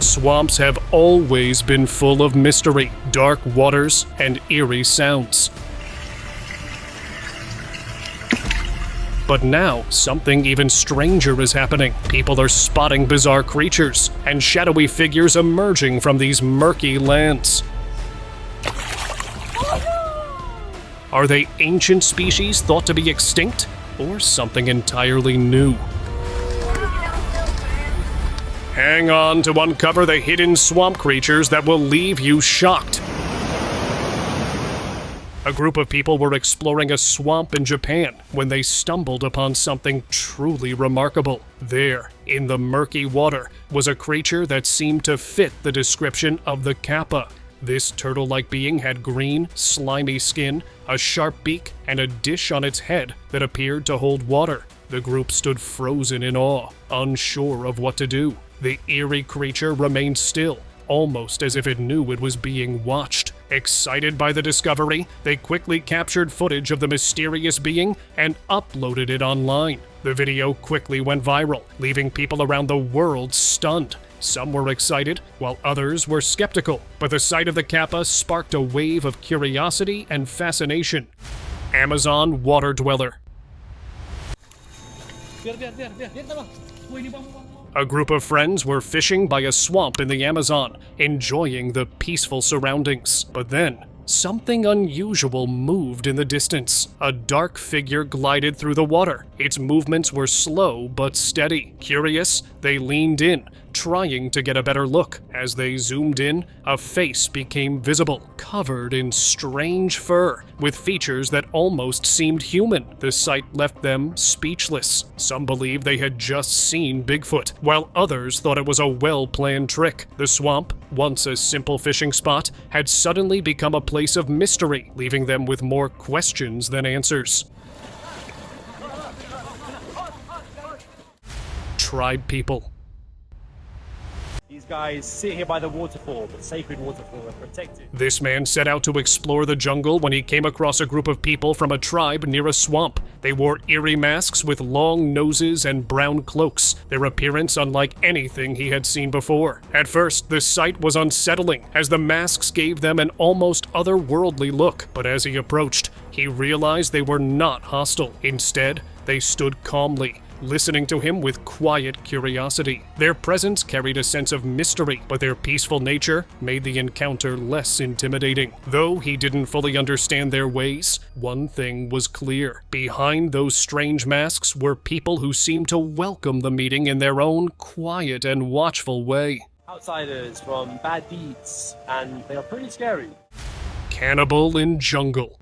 Swamps have always been full of mystery, dark waters, and eerie sounds. But now, something even stranger is happening. People are spotting bizarre creatures and shadowy figures emerging from these murky lands. Are they ancient species thought to be extinct, or something entirely new? Hang on to uncover the hidden swamp creatures that will leave you shocked. A group of people were exploring a swamp in Japan when they stumbled upon something truly remarkable. There, in the murky water, was a creature that seemed to fit the description of the Kappa. This turtle-like being had green, slimy skin, a sharp beak, and a dish on its head that appeared to hold water. The group stood frozen in awe, unsure of what to do. The eerie creature remained still, almost as if it knew it was being watched. Excited by the discovery, they quickly captured footage of the mysterious being and uploaded it online. The video quickly went viral, leaving people around the world stunned. Some were excited, while others were skeptical, but the sight of the Kappa sparked a wave of curiosity and fascination. Amazon water dweller. A group of friends were fishing by a swamp in the Amazon, enjoying the peaceful surroundings. But then, something unusual moved in the distance. A dark figure glided through the water. Its movements were slow but steady. Curious, they leaned in, trying to get a better look. As they zoomed in, a face became visible, covered in strange fur, with features that almost seemed human. The sight left them speechless. Some believed they had just seen Bigfoot, while others thought it was a well-planned trick. The swamp, once a simple fishing spot, had suddenly become a place of mystery, leaving them with more questions than answers. Tribe people. These guys sit here by the waterfall, the sacred waterfall, and protect it. This man set out to explore the jungle when he came across a group of people from a tribe near a swamp. They wore eerie masks with long noses and brown cloaks, their appearance unlike anything he had seen before. At first, the sight was unsettling, as the masks gave them an almost otherworldly look. But as he approached, he realized they were not hostile. Instead, they stood calmly, listening to him with quiet curiosity. Their presence carried a sense of mystery, but their peaceful nature made the encounter less intimidating. Though he didn't fully understand their ways, one thing was clear. Behind those strange masks were people who seemed to welcome the meeting in their own quiet and watchful way. Outsiders from bad deeds, and they are pretty scary. Cannibal in jungle.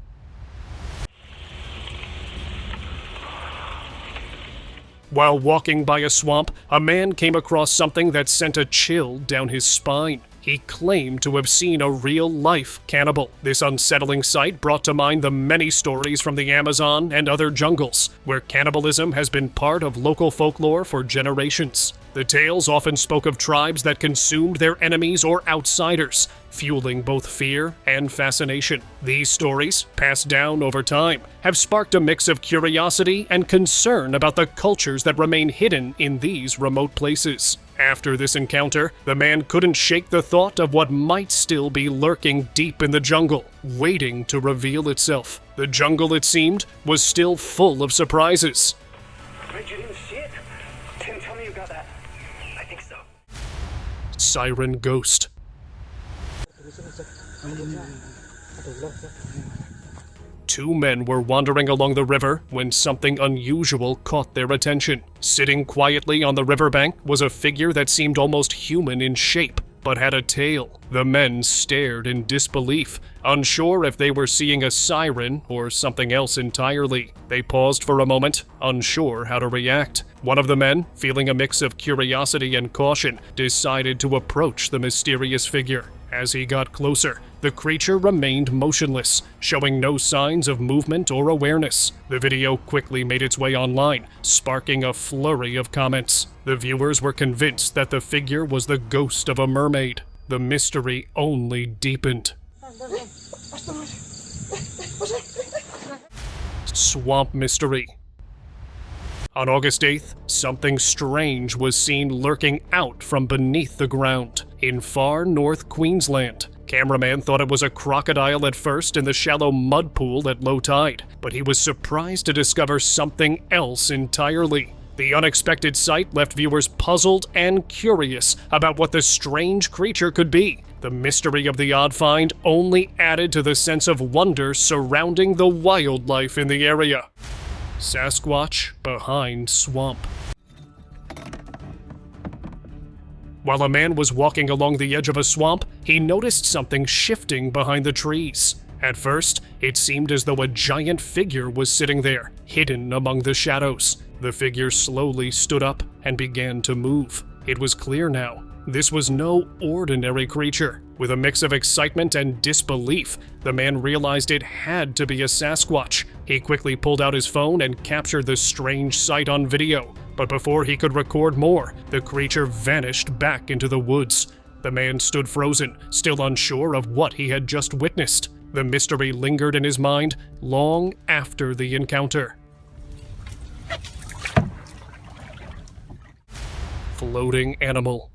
While walking by a swamp, a man came across something that sent a chill down his spine. He claimed to have seen a real-life cannibal. This unsettling sight brought to mind the many stories from the Amazon and other jungles, where cannibalism has been part of local folklore for generations. The tales often spoke of tribes that consumed their enemies or outsiders, fueling both fear and fascination. These stories, passed down over time, have sparked a mix of curiosity and concern about the cultures that remain hidden in these remote places. After this encounter, the man couldn't shake the thought of what might still be lurking deep in the jungle, waiting to reveal itself. The jungle, it seemed, was still full of surprises. Wait, you didn't see it? Didn't tell me you got that. I think so. Siren ghost. Two men were wandering along the river when something unusual caught their attention. Sitting quietly on the riverbank was a figure that seemed almost human in shape, but had a tail. The men stared in disbelief, unsure if they were seeing a siren or something else entirely. They paused for a moment, unsure how to react. One of the men, feeling a mix of curiosity and caution, decided to approach the mysterious figure. As he got closer, the creature remained motionless, showing no signs of movement or awareness. The video quickly made its way online, sparking a flurry of comments. The viewers were convinced that the figure was the ghost of a mermaid. The mystery only deepened. Swamp mystery. On August 8th, something strange was seen lurking out from beneath the ground in far north Queensland. Cameraman thought it was a crocodile at first in the shallow mud pool at low tide, but he was surprised to discover something else entirely. The unexpected sight left viewers puzzled and curious about what the strange creature could be. The mystery of the odd find only added to the sense of wonder surrounding the wildlife in the area. Sasquatch behind swamp. While a man was walking along the edge of a swamp, he noticed something shifting behind the trees. At first, it seemed as though a giant figure was sitting there, hidden among the shadows. The figure slowly stood up and began to move. It was clear now. This was no ordinary creature. With a mix of excitement and disbelief, the man realized it had to be a Sasquatch. He quickly pulled out his phone and captured the strange sight on video. But before he could record more, the creature vanished back into the woods. The man stood frozen, still unsure of what he had just witnessed. The mystery lingered in his mind long after the encounter. Floating animal.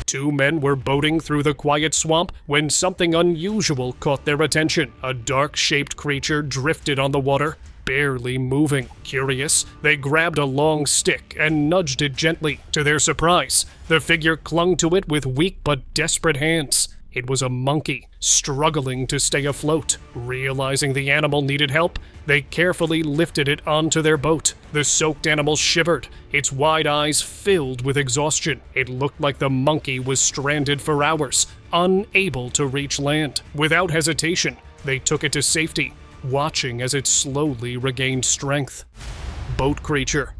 Two men were boating through the quiet swamp when something unusual caught their attention. A dark-shaped creature drifted on the water, barely moving. Curious, they grabbed a long stick and nudged it gently. To their surprise, the figure clung to it with weak but desperate hands. It was a monkey, struggling to stay afloat. Realizing the animal needed help, they carefully lifted it onto their boat. The soaked animal shivered, its wide eyes filled with exhaustion. It looked like the monkey was stranded for hours, unable to reach land. Without hesitation, they took it to safety, watching as it slowly regained strength. Boat creature.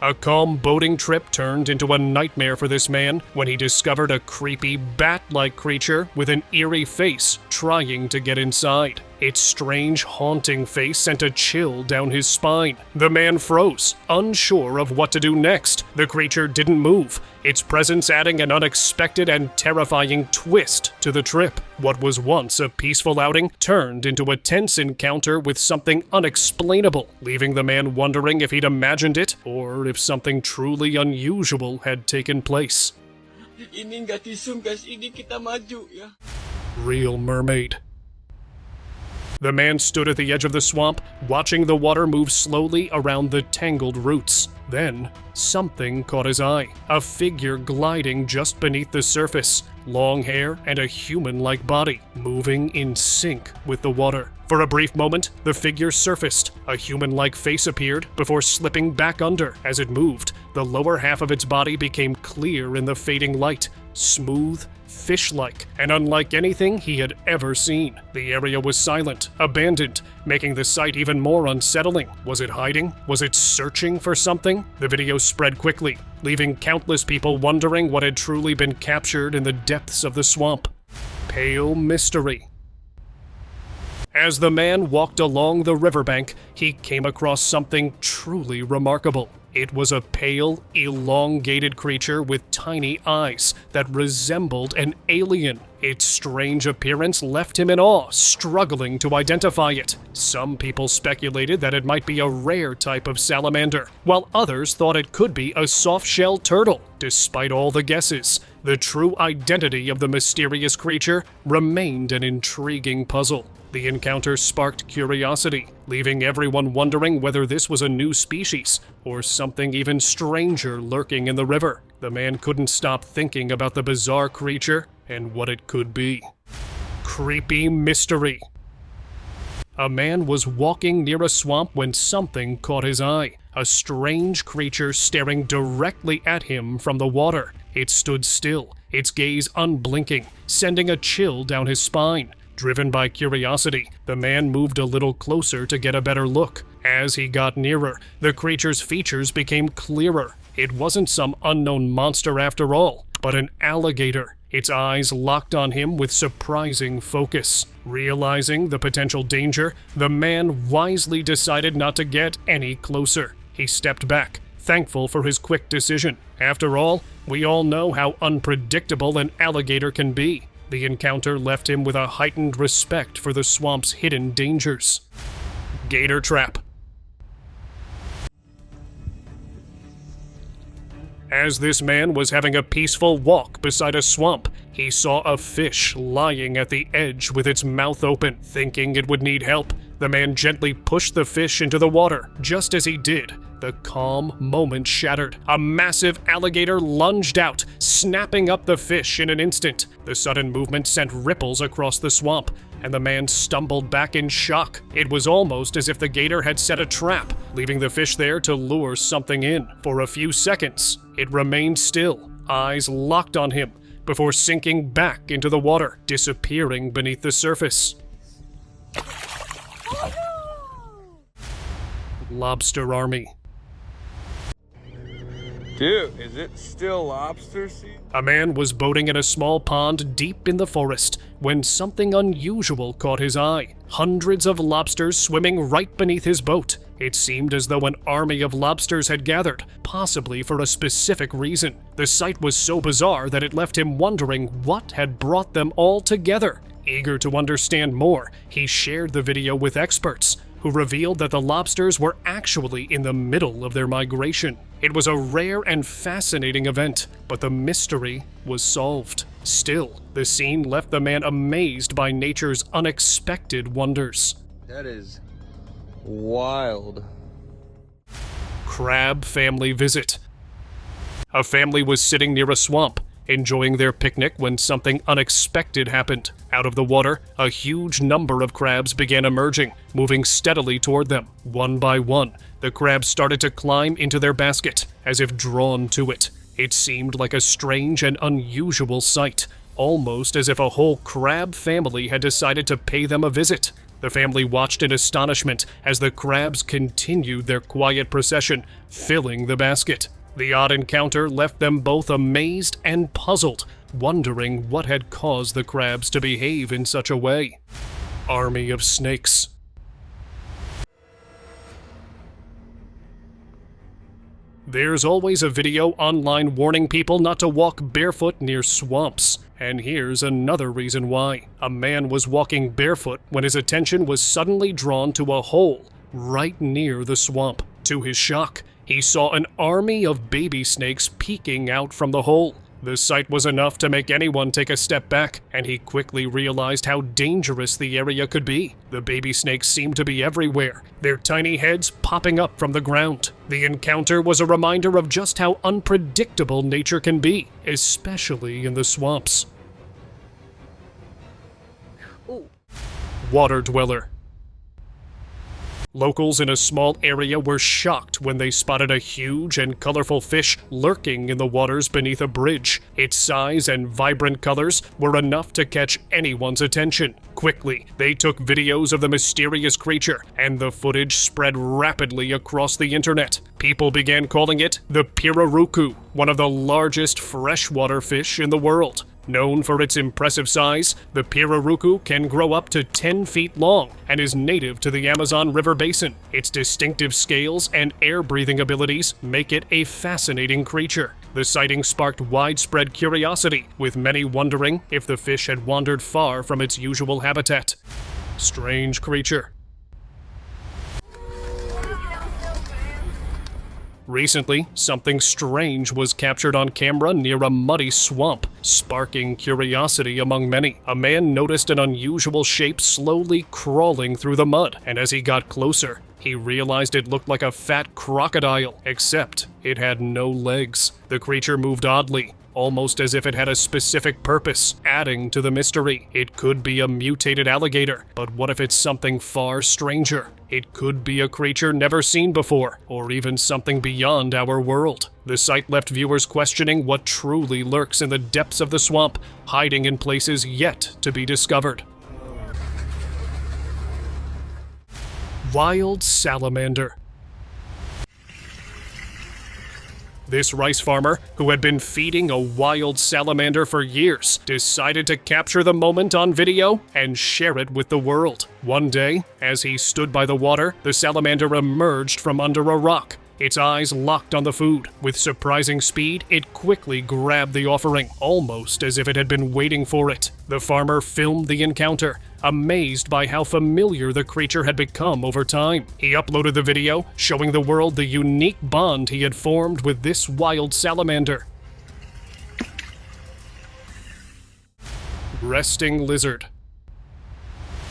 A calm boating trip turned into a nightmare for this man when he discovered a creepy bat-like creature with an eerie face trying to get inside. Its strange, haunting face sent a chill down his spine. The man froze, unsure of what to do next. The creature didn't move, its presence adding an unexpected and terrifying twist to the trip. What was once a peaceful outing turned into a tense encounter with something unexplainable, leaving the man wondering if he'd imagined it or if something truly unusual had taken place. Real mermaid. The man stood at the edge of the swamp, watching the water move slowly around the tangled roots. Then, something caught his eye. A figure gliding just beneath the surface, long hair and a human-like body, moving in sync with the water. For a brief moment, the figure surfaced. A human-like face appeared before slipping back under. As it moved, the lower half of its body became clear in the fading light, smooth, fish-like, and unlike anything he had ever seen. The area was silent, abandoned, making the sight even more unsettling. Was it hiding? Was it searching for something? The video spread quickly, leaving countless people wondering what had truly been captured in the depths of the swamp. Pale mystery. As the man walked along the riverbank, he came across something truly remarkable. It was a pale, elongated creature with tiny eyes that resembled an alien. Its strange appearance left him in awe, struggling to identify it. Some people speculated that it might be a rare type of salamander, while others thought it could be a soft-shell turtle. Despite all the guesses, the true identity of the mysterious creature remained an intriguing puzzle. The encounter sparked curiosity, leaving everyone wondering whether this was a new species or something even stranger lurking in the river. The man couldn't stop thinking about the bizarre creature and what it could be. Creepy mystery. A man was walking near a swamp when something caught his eye. A strange creature staring directly at him from the water. It stood still, its gaze unblinking, sending a chill down his spine. Driven by curiosity, the man moved a little closer to get a better look. As he got nearer, the creature's features became clearer. It wasn't some unknown monster after all, but an alligator. Its eyes locked on him with surprising focus. Realizing the potential danger, the man wisely decided not to get any closer. He stepped back, thankful for his quick decision. After all, we all know how unpredictable an alligator can be. The encounter left him with a heightened respect for the swamp's hidden dangers. Gator trap. As this man was having a peaceful walk beside a swamp, he saw a fish lying at the edge with its mouth open. Thinking it would need help, the man gently pushed the fish into the water. Just as he did, the calm moment shattered. A massive alligator lunged out, snapping up the fish in an instant. The sudden movement sent ripples across the swamp, and the man stumbled back in shock. It was almost as if the gator had set a trap, leaving the fish there to lure something in. For a few seconds, it remained still, eyes locked on him, before sinking back into the water, disappearing beneath the surface. Lobster army. Dude, is it still lobster season? A man was boating in a small pond deep in the forest when something unusual caught his eye. Hundreds of lobsters swimming right beneath his boat. It seemed as though an army of lobsters had gathered, possibly for a specific reason. The sight was so bizarre that it left him wondering what had brought them all together. Eager to understand more, he shared the video with experts, who revealed that the lobsters were actually in the middle of their migration. It was a rare and fascinating event, but the mystery was solved. Still, the scene left the man amazed by nature's unexpected wonders. That is wild. Crab family visit. A family was sitting near a swamp, enjoying their picnic when something unexpected happened. Out of the water, a huge number of crabs began emerging, moving steadily toward them. One by one, the crabs started to climb into their basket, as if drawn to it. It seemed like a strange and unusual sight, almost as if a whole crab family had decided to pay them a visit. The family watched in astonishment as the crabs continued their quiet procession, filling the basket. The odd encounter left them both amazed and puzzled, wondering what had caused the crabs to behave in such a way. Army of snakes. There's always a video online warning people not to walk barefoot near swamps. And here's another reason why. A man was walking barefoot when his attention was suddenly drawn to a hole right near the swamp. To his shock, he saw an army of baby snakes peeking out from the hole. The sight was enough to make anyone take a step back, and he quickly realized how dangerous the area could be. The baby snakes seemed to be everywhere, their tiny heads popping up from the ground. The encounter was a reminder of just how unpredictable nature can be, especially in the swamps. Ooh. Water dweller. Locals in a small area were shocked when they spotted a huge and colorful fish lurking in the waters beneath a bridge. Its size and vibrant colors were enough to catch anyone's attention. Quickly, they took videos of the mysterious creature, and the footage spread rapidly across the internet. People began calling it the pirarucu, one of the largest freshwater fish in the world. Known for its impressive size, the pirarucu can grow up to 10 feet long and is native to the Amazon River basin. Its distinctive scales and air-breathing abilities make it a fascinating creature. The sighting sparked widespread curiosity, with many wondering if the fish had wandered far from its usual habitat. Strange creature. Recently, something strange was captured on camera near a muddy swamp, sparking curiosity among many. A man noticed an unusual shape slowly crawling through the mud, and as he got closer, he realized it looked like a fat crocodile, except it had no legs. The creature moved oddly, almost as if it had a specific purpose, adding to the mystery. It could be a mutated alligator, but what if it's something far stranger? It could be a creature never seen before, or even something beyond our world. The sight left viewers questioning what truly lurks in the depths of the swamp, hiding in places yet to be discovered. Wild salamander. This rice farmer, who had been feeding a wild salamander for years, decided to capture the moment on video and share it with the world. One day, as he stood by the water, the salamander emerged from under a rock. its eyes locked on the food. With surprising speed, it quickly grabbed the offering, almost as if it had been waiting for it. The farmer filmed the encounter, amazed by how familiar the creature had become over time. He uploaded the video, showing the world the unique bond he had formed with this wild salamander. Resting lizard.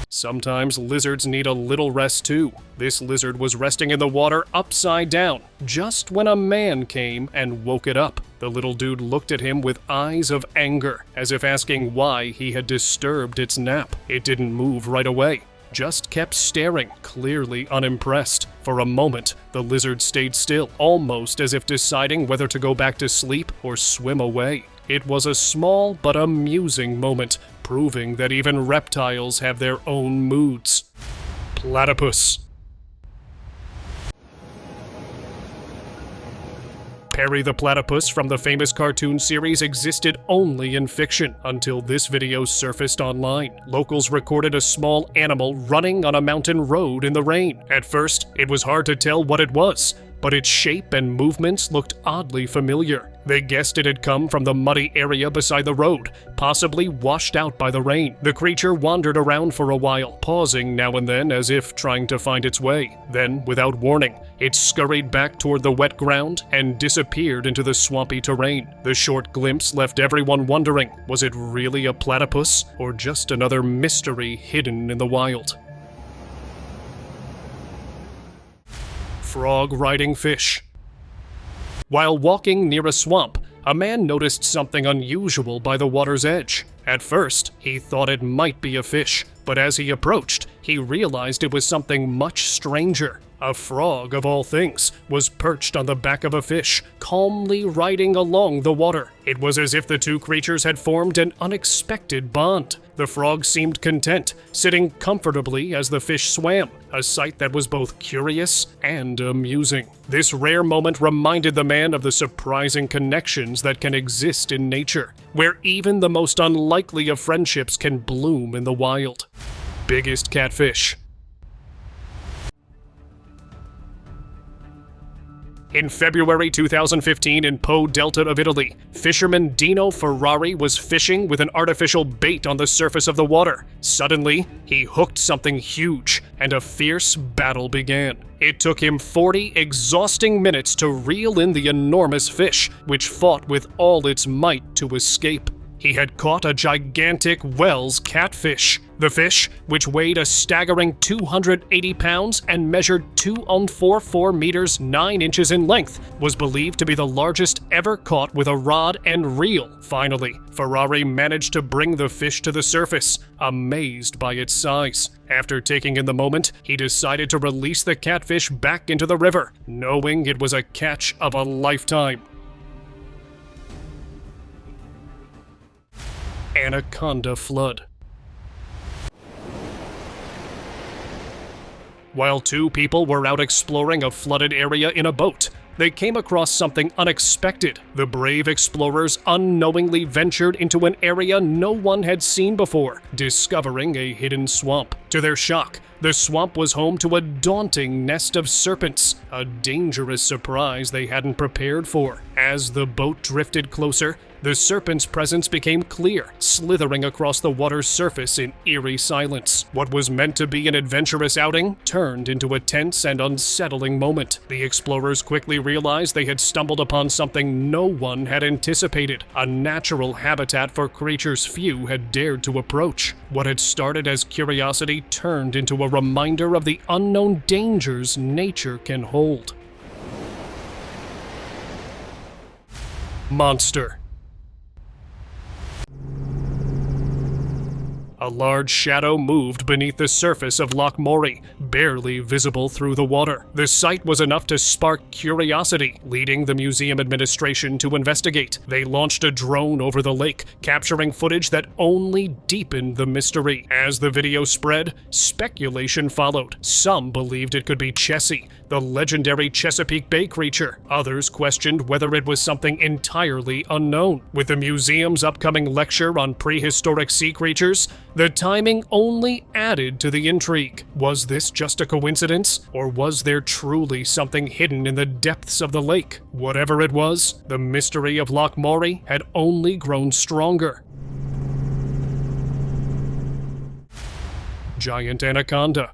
Sometimes lizards need a little rest too. This lizard was resting in the water upside down, just when a man came and woke it up. The little dude looked at him with eyes of anger, as if asking why he had disturbed its nap. It didn't move right away, just kept staring, clearly unimpressed. For a moment, the lizard stayed still, almost as if deciding whether to go back to sleep or swim away. It was a small but amusing moment, proving that even reptiles have their own moods. Platypus. Perry the Platypus from the famous cartoon series existed only in fiction until this video surfaced online. Locals recorded a small animal running on a mountain road in the rain. At first, it was hard to tell what it was, but its shape and movements looked oddly familiar. They guessed it had come from the muddy area beside the road, possibly washed out by the rain. The creature wandered around for a while, pausing now and then as if trying to find its way. Then, without warning, it scurried back toward the wet ground and disappeared into the swampy terrain. The short glimpse left everyone wondering, was it really a platypus, or just another mystery hidden in the wild? Frog-riding fish. While walking near a swamp, a man noticed something unusual by the water's edge. At first, he thought it might be a fish, but as he approached, he realized it was something much stranger. A frog, of all things, was perched on the back of a fish, calmly riding along the water. It was as if the two creatures had formed an unexpected bond. The frog seemed content, sitting comfortably as the fish swam, a sight that was both curious and amusing. This rare moment reminded the man of the surprising connections that can exist in nature, where even the most unlikely of friendships can bloom in the wild. Biggest catfish. In February 2015 in Po Delta of Italy, fisherman Dino Ferrari was fishing with an artificial bait on the surface of the water. Suddenly, he hooked something huge, and a fierce battle began. It took him 40 exhausting minutes to reel in the enormous fish, which fought with all its might to escape. He had caught a gigantic Wells catfish. The fish, which weighed a staggering 280 pounds and measured 2.44 meters 9 inches in length, was believed to be the largest ever caught with a rod and reel. Finally, Ferrari managed to bring the fish to the surface, amazed by its size. After taking in the moment, he decided to release the catfish back into the river, knowing it was a catch of a lifetime. Anaconda flood. While two people were out exploring a flooded area in a boat, they came across something unexpected. The brave explorers unknowingly ventured into an area no one had seen before, discovering a hidden swamp. To their shock, the swamp was home to a daunting nest of serpents, a dangerous surprise they hadn't prepared for. As the boat drifted closer, the serpent's presence became clear, slithering across the water's surface in eerie silence. What was meant to be an adventurous outing turned into a tense and unsettling moment. The explorers quickly realized they had stumbled upon something no one had anticipated, a natural habitat for creatures few had dared to approach. What had started as curiosity turned into a reminder of the unknown dangers nature can hold. Monster. A large shadow moved beneath the surface of Loch Mori, barely visible through the water. The sight was enough to spark curiosity, leading the museum administration to investigate. They launched a drone over the lake, capturing footage that only deepened the mystery. As the video spread, speculation followed. Some believed it could be Chessie, the legendary Chesapeake Bay creature. Others questioned whether it was something entirely unknown. With the museum's upcoming lecture on prehistoric sea creatures, The timing only added to the intrigue. Was this just a coincidence, or was there truly something hidden in the depths of the lake? Whatever it was, the mystery of Loch Mori had only grown stronger. Giant Anaconda.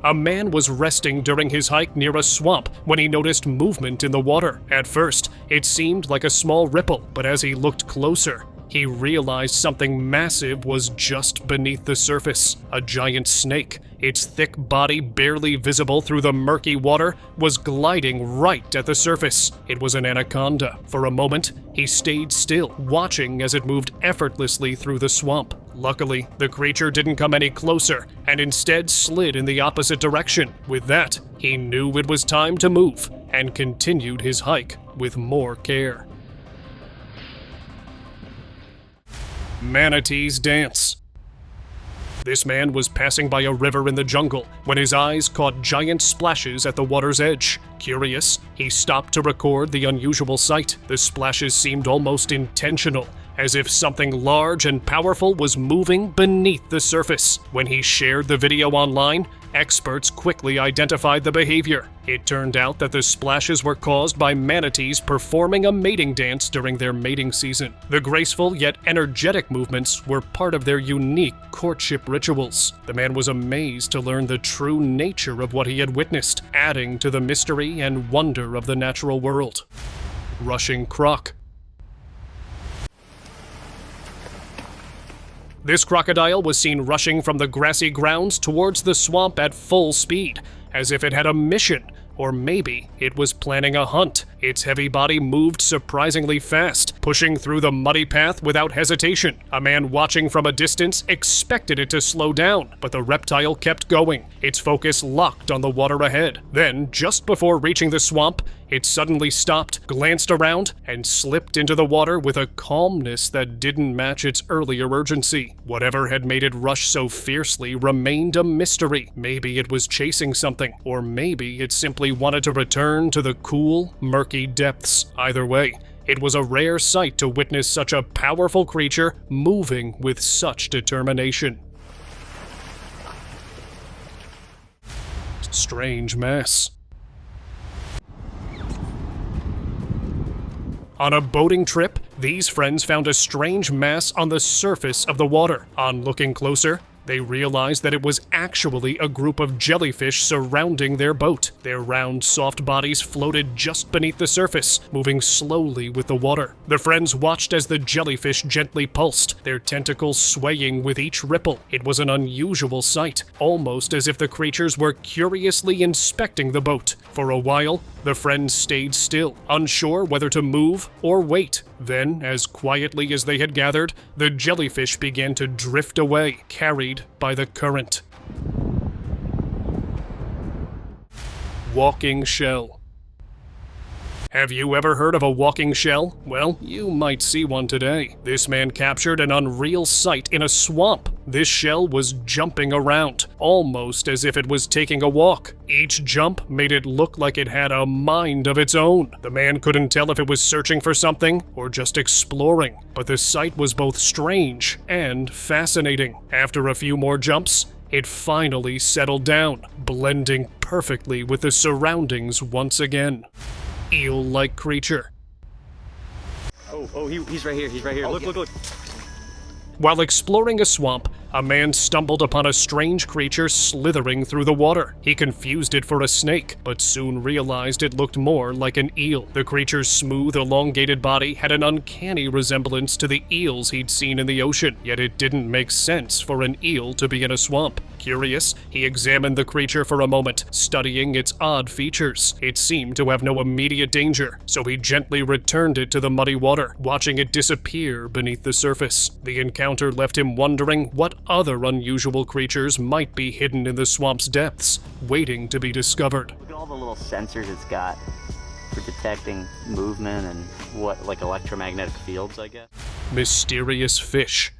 A man was resting during his hike near a swamp when he noticed movement in the water. At first, it seemed like a small ripple, but as he looked closer, he realized something massive was just beneath the surface. A giant snake, its thick body barely visible through the murky water, was gliding right at the surface. It was an anaconda. For a moment, he stayed still, watching as it moved effortlessly through the swamp. Luckily, the creature didn't come any closer, and instead slid in the opposite direction. With that, he knew it was time to move, and continued his hike with more care. Manatees dance. This man was passing by a river in the jungle when his eyes caught giant splashes at the water's edge. Curious, he stopped to record the unusual sight. The splashes seemed almost intentional, as if something large and powerful was moving beneath the surface. When he shared the video online, experts quickly identified the behavior. It turned out that the splashes were caused by manatees performing a mating dance during their mating season. The graceful yet energetic movements were part of their unique courtship rituals. The man was amazed to learn the true nature of what he had witnessed, adding to the mystery and wonder of the natural world. Rushing croc. This crocodile was seen rushing from the grassy grounds towards the swamp at full speed, as if it had a mission, or maybe it was planning a hunt. Its heavy body moved surprisingly fast, pushing through the muddy path without hesitation. A man watching from a distance expected it to slow down, but the reptile kept going, its focus locked on the water ahead. Then, just before reaching the swamp, it suddenly stopped, glanced around, and slipped into the water with a calmness that didn't match its earlier urgency. Whatever had made it rush so fiercely remained a mystery. Maybe it was chasing something, or maybe it simply wanted to return to the cool, murky depths. Either way, it was a rare sight to witness such a powerful creature moving with such determination. Strange mass. On a boating trip, these friends found a strange mass on the surface of the water. On looking closer, they realized that it was actually a group of jellyfish surrounding their boat. Their round, soft bodies floated just beneath the surface, moving slowly with the water. The friends watched as the jellyfish gently pulsed, their tentacles swaying with each ripple. It was an unusual sight, almost as if the creatures were curiously inspecting the boat. For a while, the friends stayed still, unsure whether to move or wait. Then, as quietly as they had gathered, the jellyfish began to drift away, carried by the current. Walking shell. Have you ever heard of a walking shell? Well, you might see one today. This man captured an unreal sight in a swamp. This shell was jumping around, almost as if it was taking a walk. Each jump made it look like it had a mind of its own. The man couldn't tell if it was searching for something or just exploring, but the sight was both strange and fascinating. After a few more jumps, it finally settled down, blending perfectly with the surroundings once again. Eel-like creature. He's right here. He's right here. Look. While exploring a swamp, a man stumbled upon a strange creature slithering through the water. He confused it for a snake, but soon realized it looked more like an eel. The creature's smooth, elongated body had an uncanny resemblance to the eels he'd seen in the ocean, yet it didn't make sense for an eel to be in a swamp. Curious, he examined the creature for a moment, studying its odd features. It seemed to have no immediate danger, so he gently returned it to the muddy water, watching it disappear beneath the surface. The encounter left him wondering what other unusual creatures might be hidden in the swamp's depths, waiting to be discovered. Look at all the little sensors it's got for detecting movement and like electromagnetic fields, I guess. Mysterious fish.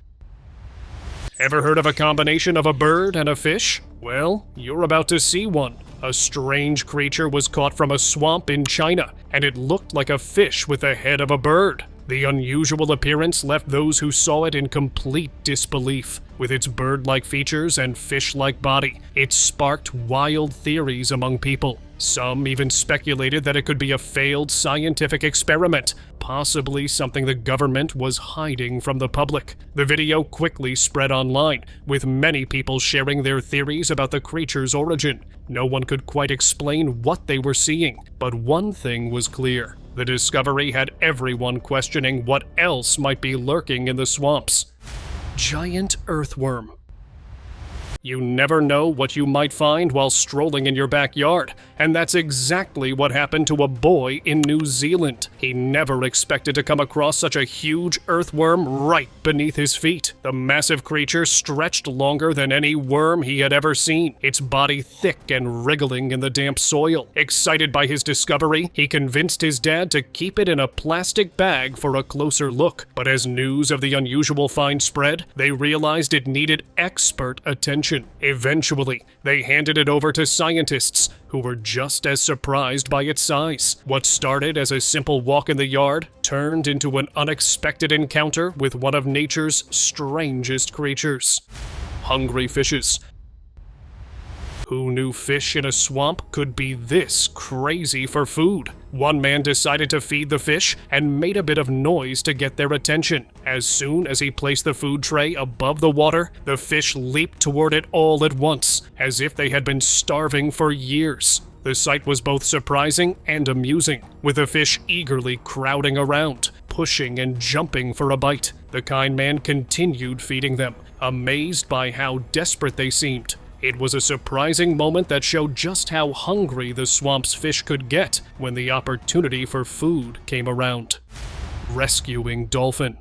Ever heard of a combination of a bird and a fish? Well, you're about to see one. A strange creature was caught from a swamp in China, and it looked like a fish with the head of a bird. The unusual appearance left those who saw it in complete disbelief. With its bird-like features and fish-like body, it sparked wild theories among people. Some even speculated that it could be a failed scientific experiment, possibly something the government was hiding from the public. The video quickly spread online, with many people sharing their theories about the creature's origin. No one could quite explain what they were seeing, but one thing was clear. The discovery had everyone questioning what else might be lurking in the swamps. Giant earthworm. You never know what you might find while strolling in your backyard, and that's exactly what happened to a boy in New Zealand. He never expected to come across such a huge earthworm right beneath his feet. The massive creature stretched longer than any worm he had ever seen, its body thick and wriggling in the damp soil. Excited by his discovery, he convinced his dad to keep it in a plastic bag for a closer look. But as news of the unusual find spread, they realized it needed expert attention. Eventually, they handed it over to scientists, who were just as surprised by its size. What started as a simple walk in the yard turned into an unexpected encounter with one of nature's strangest creatures. Hungry fishes. Who knew fish in a swamp could be this crazy for food? One man decided to feed the fish and made a bit of noise to get their attention. As soon as he placed the food tray above the water, the fish leaped toward it all at once, as if they had been starving for years. The sight was both surprising and amusing, with the fish eagerly crowding around, pushing and jumping for a bite. The kind man continued feeding them, amazed by how desperate they seemed. It was a surprising moment that showed just how hungry the swamp's fish could get when the opportunity for food came around. Rescuing dolphin.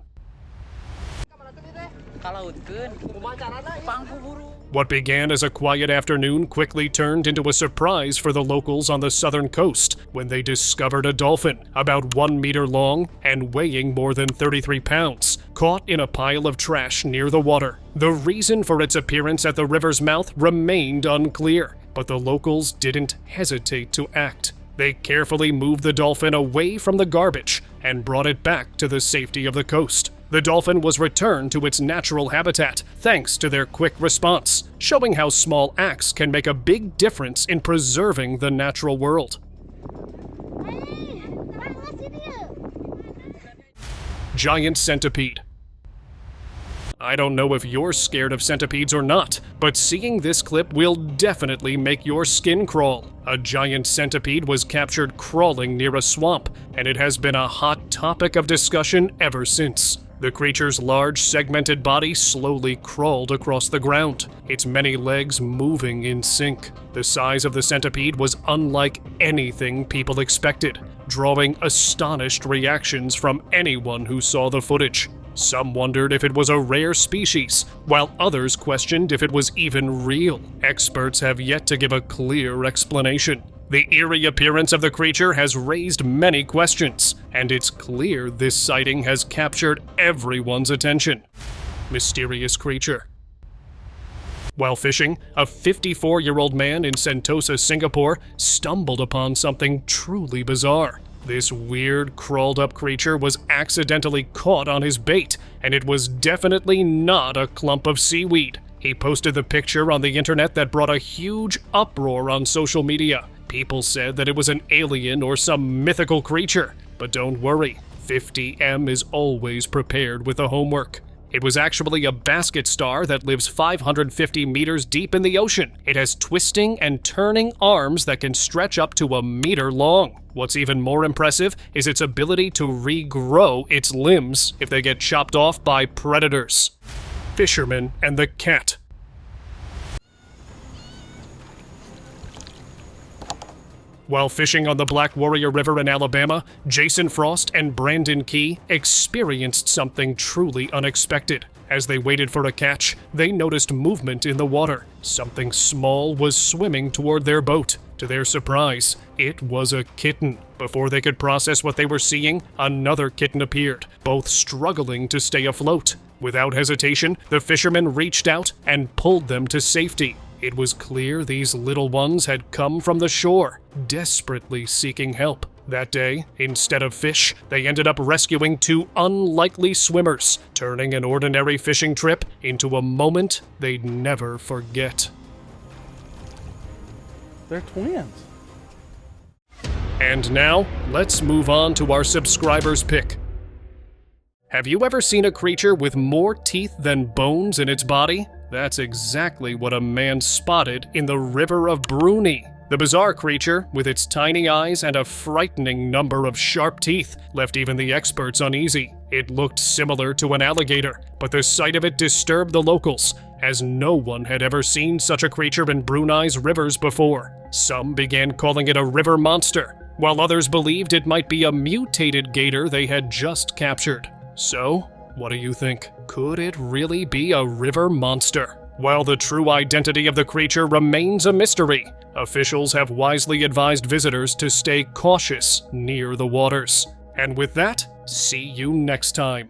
What began as a quiet afternoon quickly turned into a surprise for the locals on the southern coast when they discovered a dolphin, about 1 meter long and weighing more than 33 pounds, caught in a pile of trash near the water. The reason for its appearance at the river's mouth remained unclear, but the locals didn't hesitate to act. They carefully moved the dolphin away from the garbage and brought it back to the safety of the coast. The dolphin was returned to its natural habitat thanks to their quick response, showing how small acts can make a big difference in preserving the natural world. Giant centipede. I don't know if you're scared of centipedes or not, but seeing this clip will definitely make your skin crawl. A giant centipede was captured crawling near a swamp, and it has been a hot topic of discussion ever since. The creature's large, segmented body slowly crawled across the ground, its many legs moving in sync. The size of the centipede was unlike anything people expected, drawing astonished reactions from anyone who saw the footage. Some wondered if it was a rare species, while others questioned if it was even real. Experts have yet to give a clear explanation. The eerie appearance of the creature has raised many questions, and it's clear this sighting has captured everyone's attention. Mysterious creature. While fishing, a 54-year-old man in Sentosa, Singapore, stumbled upon something truly bizarre. This weird, crawled-up creature was accidentally caught on his bait, and it was definitely not a clump of seaweed. He posted the picture on the internet that brought a huge uproar on social media. People said that it was an alien or some mythical creature, but don't worry, 50M is always prepared with the homework. It was actually a basket star that lives 550 meters deep in the ocean. It has twisting and turning arms that can stretch up to 1 meter long. What's even more impressive is its ability to regrow its limbs if they get chopped off by predators. Fisherman and the cat. While fishing on the Black Warrior River in Alabama, Jason Frost and Brandon Key experienced something truly unexpected. As they waited for a catch, they noticed movement in the water. Something small was swimming toward their boat. To their surprise, it was a kitten. Before they could process what they were seeing, another kitten appeared, both struggling to stay afloat. Without hesitation, the fishermen reached out and pulled them to safety. It was clear these little ones had come from the shore, desperately seeking help. That day, instead of fish, they ended up rescuing 2 unlikely swimmers, turning an ordinary fishing trip into a moment they'd never forget. They're twins. And now, let's move on to our subscriber's pick. Have you ever seen a creature with more teeth than bones in its body? That's exactly what a man spotted in the River of Bruni. The bizarre creature, with its tiny eyes and a frightening number of sharp teeth, left even the experts uneasy. It looked similar to an alligator, but the sight of it disturbed the locals, as no one had ever seen such a creature in Brunei's rivers before. Some began calling it a river monster, while others believed it might be a mutated gator they had just captured. So, what do you think? Could it really be a river monster? While the true identity of the creature remains a mystery, officials have wisely advised visitors to stay cautious near the waters. And with that, see you next time.